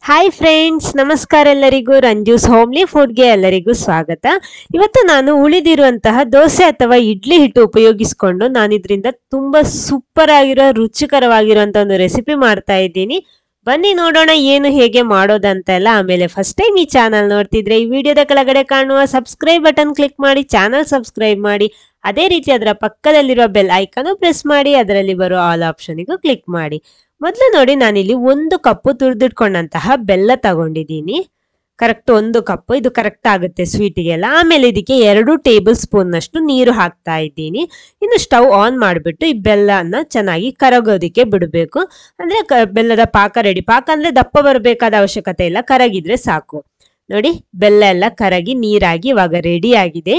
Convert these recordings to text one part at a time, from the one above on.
Hi friends, ನಮಸ್ಕಾರ ಎಲ್ಲರಿಗೂ. ರಂಜೂಸ್ homely ಫುಡ್ಗೆ ಎಲ್ಲರಿಗೂ ಸ್ವಾಗತ. ಇವತ್ತು ನಾನು ಉಳಿದಿರುವಂತಹ ದೋಸೆ ಅಥವಾ ಇಡ್ಲಿ ಹಿಟ್ಟು ಉಪಯೋಗಿಸಿಕೊಂಡು ನಾನು ಇದರಿಂದ ತುಂಬಾ ಸೂಪರ್ ಆಗಿರೋ ರುಚಿಕರವಾಗಿರುವಂತ ಒಂದು ರೆಸಿಪಿ ಮಾಡ್ತಾ ಇದ್ದೀನಿ. ಬನ್ನಿ ನೋಡೋಣ ಏನು ಹೇಗೆ ಮಾಡೋದಂತ ಎಲ್ಲ. ಆಮೇಲೆ ಫಸ್ಟ್ ಟೈಮ್ ಈ ಚಾನಲ್ ನೋಡ್ತಿದ್ರೆ ಈ ವಿಡಿಯೋದ ಕೆಳಗಡೆ ಕಾಣುವ ಸಬ್ಸ್ಕ್ರೈಬ್ ಬಟನ್ ಕ್ಲಿಕ್ ಮಾಡಿ ಚಾನಲ್ ಸಬ್ಸ್ಕ್ರೈಬ್ ಮಾಡಿ. ಅದೇ ರೀತಿ ಅದರ ಪಕ್ಕದಲ್ಲಿರುವ ಬೆಲ್ ಐಕಾನ್ ಪ್ರೆಸ್ ಮಾಡಿ, ಅದರಲ್ಲಿ ಬರೋ ಆಲ್ ಆಪ್ಷನ್ಗೂ ಕ್ಲಿಕ್ ಮಾಡಿ. ಮೊದಲು ನೋಡಿ, ನಾನಿಲ್ಲಿ 1 ಕಪ್ಪು ತುರಿದಿಟ್ಕೊಂಡಂತಹ ಬೆಲ್ಲ ತಗೊಂಡಿದ್ದೀನಿ. ಕರೆಕ್ಟ್ 1 ಕಪ್, ಇದು ಕರೆಕ್ಟ್ ಆಗುತ್ತೆ ಸ್ವೀಟಿಗೆಲ್ಲ. ಆಮೇಲೆ ಇದಕ್ಕೆ 2 ಟೇಬಲ್ ಸ್ಪೂನ್ ನಷ್ಟು ನೀರು ಹಾಕ್ತಾ ಇದ್ದೀನಿ. ಇನ್ನು ಸ್ಟವ್ ಆನ್ ಮಾಡಿಬಿಟ್ಟು ಈ ಬೆಲ್ಲನ ಚೆನ್ನಾಗಿ ಕರಗೋದಕ್ಕೆ ಬಿಡಬೇಕು. ಅಂದ್ರೆ ಬೆಲ್ಲದ ಪಾಕ ರೆಡಿ. ಪಾಕ ಅಂದ್ರೆ ದಪ್ಪ ಬರಬೇಕಾದ ಅವಶ್ಯಕತೆ ಇಲ್ಲ, ಕರಗಿದ್ರೆ ಸಾಕು. ನೋಡಿ, ಬೆಲ್ಲ ಎಲ್ಲ ಕರಗಿ ನೀರಾಗಿ ಇವಾಗ ರೆಡಿ ಆಗಿದೆ.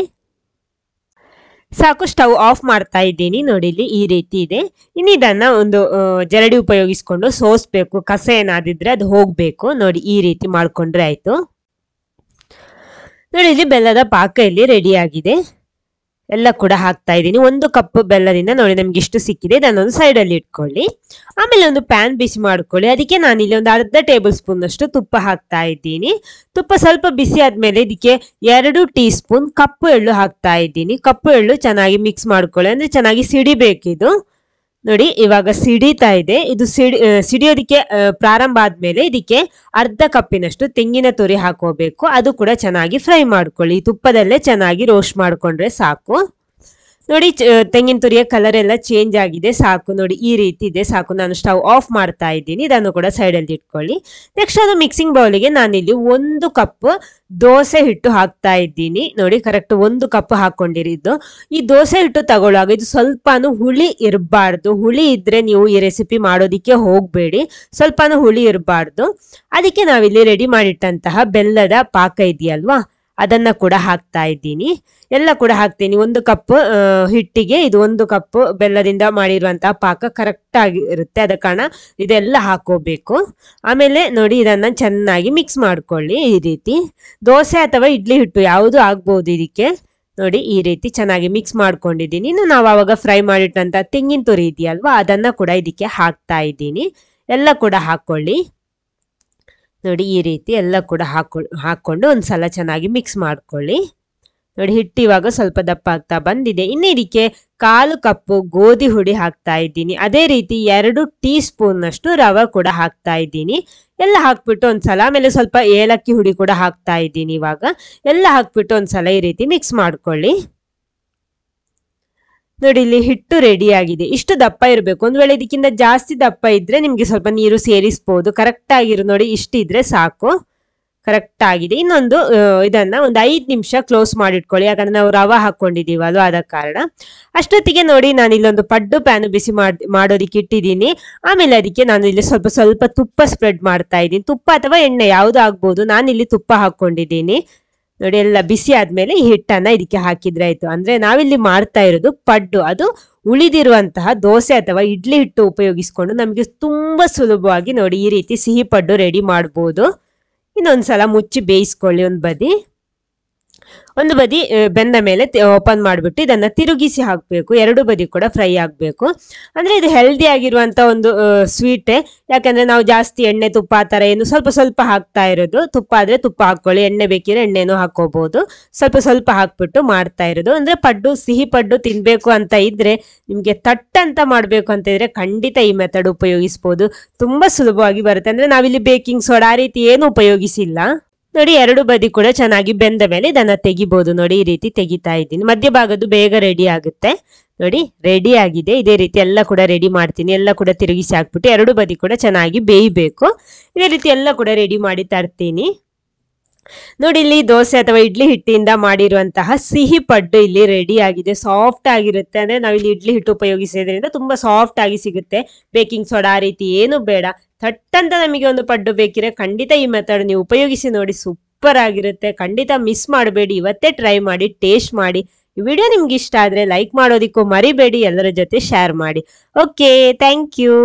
ಸಾಕು, ಸ್ಟವ್ ಆಫ್ ಮಾಡ್ತಾ ಇದ್ದೀನಿ. ನೋಡಿ, ಇಲ್ಲಿ ಈ ರೀತಿ ಇದೆ. ಇನ್ನು ಇದನ್ನ ಒಂದು ಜರಡಿ ಉಪಯೋಗಿಸ್ಕೊಂಡು ಸೋಸ್ಬೇಕು. ಕಸ ಏನಾದಿದ್ರೆ ಅದು ಹೋಗ್ಬೇಕು. ನೋಡಿ, ಈ ರೀತಿ ಮಾಡ್ಕೊಂಡ್ರೆ ಆಯ್ತು. ನೋಡಿ, ಇಲ್ಲಿ ಬೆಲ್ಲದ ಪಾಕ ಇಲ್ಲಿ ರೆಡಿ ಆಗಿದೆ. ಎಲ್ಲ ಕೂಡ ಹಾಕ್ತಾ ಇದ್ದೀನಿ. 1 ಕಪ್ ಬೆಲ್ಲದಿಂದ ನೋಡಿ ನಮ್ಗೆ ಇಷ್ಟು ಸಿಕ್ಕಿದೆ. ಇದನ್ನೊಂದು ಸೈಡ್ ಅಲ್ಲಿ ಇಟ್ಕೊಳ್ಳಿ. ಆಮೇಲೆ ಒಂದು ಪ್ಯಾನ್ ಬಿಸಿ ಮಾಡ್ಕೊಳ್ಳಿ. ಅದಕ್ಕೆ ನಾನಿಲ್ಲಿ ಒಂದು ಅರ್ಧ ಟೇಬಲ್ ಸ್ಪೂನ್ ಅಷ್ಟು ತುಪ್ಪ ಹಾಕ್ತಾ ಇದ್ದೀನಿ. ತುಪ್ಪ ಸ್ವಲ್ಪ ಬಿಸಿ ಆದ್ಮೇಲೆ ಇದಕ್ಕೆ 2 ಟೀ ಸ್ಪೂನ್ ಕಪ್ಪು ಎಳ್ಳು ಹಾಕ್ತಾ ಇದ್ದೀನಿ. ಕಪ್ಪು ಎಳ್ಳು ಚೆನ್ನಾಗಿ ಮಿಕ್ಸ್ ಮಾಡ್ಕೊಳ್ಳಿ, ಅಂದ್ರೆ ಚೆನ್ನಾಗಿ ಸಿಡಿಬೇಕಿದು. ನೋಡಿ, ಇವಾಗ ಸಿಡಿತಾ ಇದೆ. ಇದು ಸಿಡಿಯೋದಕ್ಕೆ ಪ್ರಾರಂಭ ಆದ್ಮೇಲೆ ಇದಕ್ಕೆ ಅರ್ಧ ಕಪ್ಪಿನಷ್ಟು ತೆಂಗಿನ ತುರಿ ಹಾಕೋಬೇಕು. ಅದು ಕೂಡ ಚೆನ್ನಾಗಿ ಫ್ರೈ ಮಾಡ್ಕೊಳ್ಳಿ. ತುಪ್ಪದಲ್ಲೇ ಚೆನ್ನಾಗಿ ರೋಸ್ಟ್ ಮಾಡ್ಕೊಂಡ್ರೆ ಸಾಕು. ನೋಡಿ, ತೆಂಗಿನ ತುರಿಯ ಕಲರ್ ಎಲ್ಲ ಚೇಂಜ್ ಆಗಿದೆ. ಸಾಕು, ನೋಡಿ ಈ ರೀತಿ ಇದೆ. ಸಾಕು, ನಾನು ಸ್ಟವ್ ಆಫ್ ಮಾಡ್ತಾ ಇದ್ದೀನಿ. ಇದನ್ನು ಕೂಡ ಸೈಡಲ್ಲಿ ಇಟ್ಕೊಳ್ಳಿ. ನೆಕ್ಸ್ಟ್ ಅದು ಮಿಕ್ಸಿಂಗ್ ಬೌಲಿಗೆ ನಾನಿಲ್ಲಿ 1 ಕಪ್ ದೋಸೆ ಹಿಟ್ಟು ಹಾಕ್ತಾ ಇದ್ದೀನಿ. ನೋಡಿ, ಕರೆಕ್ಟ್ 1 ಕಪ್ ಹಾಕೊಂಡಿರಿದ್ದು. ಈ ದೋಸೆ ಹಿಟ್ಟು ತಗೊಳ್ಳುವಾಗ ಇದು ಸ್ವಲ್ಪನೂ ಹುಳಿ ಇರಬಾರ್ದು. ಹುಳಿ ಇದ್ರೆ ನೀವು ಈ ರೆಸಿಪಿ ಮಾಡೋದಿಕ್ಕೆ ಹೋಗಬೇಡಿ. ಸ್ವಲ್ಪನೂ ಹುಳಿ ಇರಬಾರ್ದು. ಅದಕ್ಕೆ ನಾವಿಲ್ಲಿ ರೆಡಿ ಮಾಡಿಟ್ಟಂತಹ ಬೆಲ್ಲದ ಪಾಕ ಇದೆಯಲ್ವಾ, ಅದನ್ನ ಕೂಡ ಹಾಕ್ತಾ ಇದ್ದೀನಿ. ಎಲ್ಲ ಕೂಡ ಹಾಕ್ತೀನಿ. 1 ಕಪ್ ಹಿಟ್ಟಿಗೆ ಇದು 1 ಕಪ್ ಬೆಲ್ಲದಿಂದ ಮಾಡಿರುವಂತಹ ಪಾಕ ಕರೆಕ್ಟ್ ಆಗಿರುತ್ತೆ. ಆದ ಕಾರಣ ಇದೆಲ್ಲ ಹಾಕೋಬೇಕು. ಆಮೇಲೆ ನೋಡಿ, ಇದನ್ನ ಚೆನ್ನಾಗಿ ಮಿಕ್ಸ್ ಮಾಡ್ಕೊಳ್ಳಿ. ಈ ರೀತಿ ದೋಸೆ ಅಥವಾ ಇಡ್ಲಿ ಹಿಟ್ಟು ಯಾವುದು ಆಗ್ಬಹುದು ಇದಕ್ಕೆ. ನೋಡಿ, ಈ ರೀತಿ ಚೆನ್ನಾಗಿ ಮಿಕ್ಸ್ ಮಾಡ್ಕೊಂಡಿದ್ದೀನಿ. ಇನ್ನು ನಾವು ಆವಾಗ ಫ್ರೈ ಮಾಡಿಟ್ಟಂತ ತೆಂಗಿನ ತುರಿ ಇದೆಯಲ್ವಾ, ಅದನ್ನ ಕೂಡ ಇದಕ್ಕೆ ಹಾಕ್ತಾ ಇದ್ದೀನಿ. ಎಲ್ಲ ಕೂಡ ಹಾಕೊಳ್ಳಿ. ನೋಡಿ, ಈ ರೀತಿ ಎಲ್ಲ ಕೂಡ ಹಾಕೊಂಡು ಒಂದ್ಸಲ ಚೆನ್ನಾಗಿ ಮಿಕ್ಸ್ ಮಾಡ್ಕೊಳ್ಳಿ. ನೋಡಿ, ಹಿಟ್ಟು ಇವಾಗ ಸ್ವಲ್ಪ ದಪ್ಪ ಆಗ್ತಾ ಬಂದಿದೆ. ಇನ್ನು ಇದಕ್ಕೆ 1/4 ಕಪ್ ಗೋಧಿ ಹುಡಿ ಹಾಕ್ತಾ ಇದ್ದೀನಿ. ಅದೇ ರೀತಿ 2 ಟೀ ಸ್ಪೂನ್ ಅಷ್ಟು ರವೆ ಕೂಡ ಹಾಕ್ತಾ ಇದ್ದೀನಿ. ಎಲ್ಲ ಹಾಕ್ಬಿಟ್ಟು ಒಂದ್ಸಲ, ಆಮೇಲೆ ಸ್ವಲ್ಪ ಏಲಕ್ಕಿ ಹುಡಿ ಕೂಡ ಹಾಕ್ತಾ ಇದ್ದೀನಿ. ಇವಾಗ ಎಲ್ಲ ಹಾಕ್ಬಿಟ್ಟು ಒಂದ್ಸಲ ಈ ರೀತಿ ಮಿಕ್ಸ್ ಮಾಡ್ಕೊಳ್ಳಿ. ನೋಡಿ, ಇಲ್ಲಿ ಹಿಟ್ಟು ರೆಡಿ ಆಗಿದೆ. ಇಷ್ಟು ದಪ್ಪ ಇರಬೇಕು. ಒಂದ್ ವೇಳೆ ಇದಕ್ಕಿಂತ ಜಾಸ್ತಿ ದಪ್ಪ ಇದ್ರೆ ನಿಮ್ಗೆ ಸ್ವಲ್ಪ ನೀರು ಸೇರಿಸಬಹುದು. ಕರೆಕ್ಟ್ ಆಗಿರು. ನೋಡಿ, ಇಷ್ಟಿದ್ರೆ ಸಾಕು. ಕರೆಕ್ಟ್ ಆಗಿದೆ. ಇನ್ನೊಂದು ಇದನ್ನ ಒಂದು 5 ನಿಮಿಷ ಕ್ಲೋಸ್ ಮಾಡಿಟ್ಕೊಳ್ಳಿ. ಯಾಕಂದ್ರೆ ನಾವು ರವೆ ಹಾಕೊಂಡಿದೀವಲ್ವ, ಆದ ಕಾರಣ. ಅಷ್ಟೊತ್ತಿಗೆ ನೋಡಿ, ನಾನು ಇಲ್ಲೊಂದು ಪಡ್ಡು ಪ್ಯಾನ್ ಬಿಸಿ ಮಾಡೋದಿಕ್ಕೆ ಇಟ್ಟಿದ್ದೀನಿ. ಆಮೇಲೆ ಅದಕ್ಕೆ ನಾನು ಇಲ್ಲಿ ಸ್ವಲ್ಪ ತುಪ್ಪ ಸ್ಪ್ರೆಡ್ ಮಾಡ್ತಾ ಇದ್ದೀನಿ. ತುಪ್ಪ ಅಥವಾ ಎಣ್ಣೆ ಯಾವ್ದು ಆಗ್ಬಹುದು. ನಾನಿಲ್ಲಿ ತುಪ್ಪ ಹಾಕೊಂಡಿದ್ದೀನಿ. ನೋಡಿ, ಎಲ್ಲ ಬಿಸಿ ಆದ್ಮೇಲೆ ಈ ಹಿಟ್ಟನ್ನ ಇದಕ್ಕೆ ಹಾಕಿದ್ರೆ ಆಯ್ತು. ಅಂದ್ರೆ ನಾವಿಲ್ಲಿ ಮಾಡ್ತಾ ಇರೋದು ಪಡ್ಡು. ಅದು ಉಳಿದಿರುವಂತಹ ದೋಸೆ ಅಥವಾ ಇಡ್ಲಿ ಹಿಟ್ಟು ಉಪಯೋಗಿಸ್ಕೊಂಡು ನಮಗೆ ತುಂಬಾ ಸುಲಭವಾಗಿ ನೋಡಿ ಈ ರೀತಿ ಸಿಹಿ ಪಡ್ಡು ರೆಡಿ ಮಾಡ್ಬೋದು. ಇನ್ನೊಂದ್ಸಲ ಮುಚ್ಚಿ ಬೇಯಿಸ್ಕೊಳ್ಳಿ. ಒಂದು ಬದಿ ಬೆಂದ ಮೇಲೆ ಓಪನ್ ಮಾಡಿಬಿಟ್ಟು ಇದನ್ನ ತಿರುಗಿಸಿ ಹಾಕಬೇಕು. 2 ಬದಿ ಕೂಡ ಫ್ರೈ ಆಗಬೇಕು. ಅಂದ್ರೆ ಇದು ಹೆಲ್ದಿ ಆಗಿರುವಂತ ಒಂದು ಸ್ವೀಟೇ. ಯಾಕಂದ್ರೆ ನಾವು ಜಾಸ್ತಿ ಎಣ್ಣೆ ತುಪ್ಪ ಆ ತರ ಏನು ಸ್ವಲ್ಪ ಹಾಕ್ತಾ ಇರೋದು. ತುಪ್ಪ ಆದ್ರೆ ತುಪ್ಪ ಹಾಕೊಳ್ಳಿ, ಎಣ್ಣೆ ಬೇಕಿದ್ರೆ ಎಣ್ಣೆನೂ ಹಾಕೋಬಹುದು. ಸ್ವಲ್ಪ ಹಾಕ್ಬಿಟ್ಟು ಮಾಡ್ತಾ ಇರೋದು. ಅಂದ್ರೆ ಪಡ್ಡು, ಸಿಹಿ ಪಡ್ಡು ತಿನ್ಬೇಕು ಅಂತ ಇದ್ರೆ, ನಿಮ್ಗೆ ಅಂತ ಮಾಡ್ಬೇಕು ಅಂತ ಇದ್ರೆ ಖಂಡಿತ ಈ ಮೆಥಡ್ ಉಪಯೋಗಿಸಬಹುದು. ತುಂಬಾ ಸುಲಭವಾಗಿ ಬರುತ್ತೆ. ಅಂದ್ರೆ ನಾವಿಲ್ಲಿ ಬೇಕಿಂಗ್ ಸೋಡಾ ಆ ರೀತಿ ಏನು ಉಪಯೋಗಿಸಿಲ್ಲ. ನೋಡಿ, 2 ಬದಿ ಕೂಡ ಚೆನ್ನಾಗಿ ಬೆಂದ ಮೇಲೆ ಇದನ್ನ ತೆಗಿಬಹುದು. ನೋಡಿ, ಈ ರೀತಿ ತೆಗಿತಾ ಇದ್ದೀನಿ. ಮಧ್ಯಭಾಗದ್ದು ಬೇಗ ರೆಡಿ ಆಗುತ್ತೆ. ನೋಡಿ, ರೆಡಿ ಆಗಿದೆ. ಇದೇ ರೀತಿ ಎಲ್ಲ ಕೂಡ ರೆಡಿ ಮಾಡ್ತೀನಿ. ಎಲ್ಲ ಕೂಡ ತಿರುಗಿಸಿ ಹಾಕ್ಬಿಟ್ಟು 2 ಬದಿ ಕೂಡ ಚೆನ್ನಾಗಿ ಬೇಯಬೇಕು. ಇದೇ ರೀತಿ ಎಲ್ಲ ಕೂಡ ರೆಡಿ ಮಾಡಿ ತರ್ತೀನಿ. ನೋಡಿ, ಇಲ್ಲಿ ದೋಸೆ ಅಥವಾ ಇಡ್ಲಿ ಹಿಟ್ಟಿಂದ ಮಾಡಿರುವಂತಹ ಸಿಹಿ ಪಡ್ಡು ಇಲ್ಲಿ ರೆಡಿ ಆಗಿದೆ. ಸಾಫ್ಟ್ ಆಗಿರುತ್ತೆ. ಅಂದ್ರೆ ನಾವಿಲ್ಲಿ ಇಡ್ಲಿ ಹಿಟ್ಟು ಉಪಯೋಗಿಸೋದ್ರಿಂದ ತುಂಬಾ ಸಾಫ್ಟ್ ಆಗಿ ಸಿಗುತ್ತೆ. ಬೇಕಿಂಗ್ ಸೋಡಾ ಆ ರೀತಿ ಏನು ಬೇಡ. ಥಟ್ಟಂತ ನಮಗೆ ಒಂದು ಪಡ್ಡು ಬೇಕಿದ್ರೆ ಖಂಡಿತ ಈ ಮೆಥಡ್ ನೀವು ಉಪಯೋಗಿಸಿ ನೋಡಿ. ಸೂಪರ್ ಆಗಿರುತ್ತೆ. ಖಂಡಿತ ಮಿಸ್ ಮಾಡಬೇಡಿ. ಇವತ್ತೇ ಟ್ರೈ ಮಾಡಿ, ಟೇಸ್ಟ್ ಮಾಡಿ. ಈ ವಿಡಿಯೋ ನಿಮ್ಗೆ ಇಷ್ಟ ಆದ್ರೆ ಲೈಕ್ ಮಾಡೋದಿಕ್ಕೂ ಮರಿಬೇಡಿ. ಎಲ್ಲರ ಜೊತೆ ಶೇರ್ ಮಾಡಿ. Okay, thank you.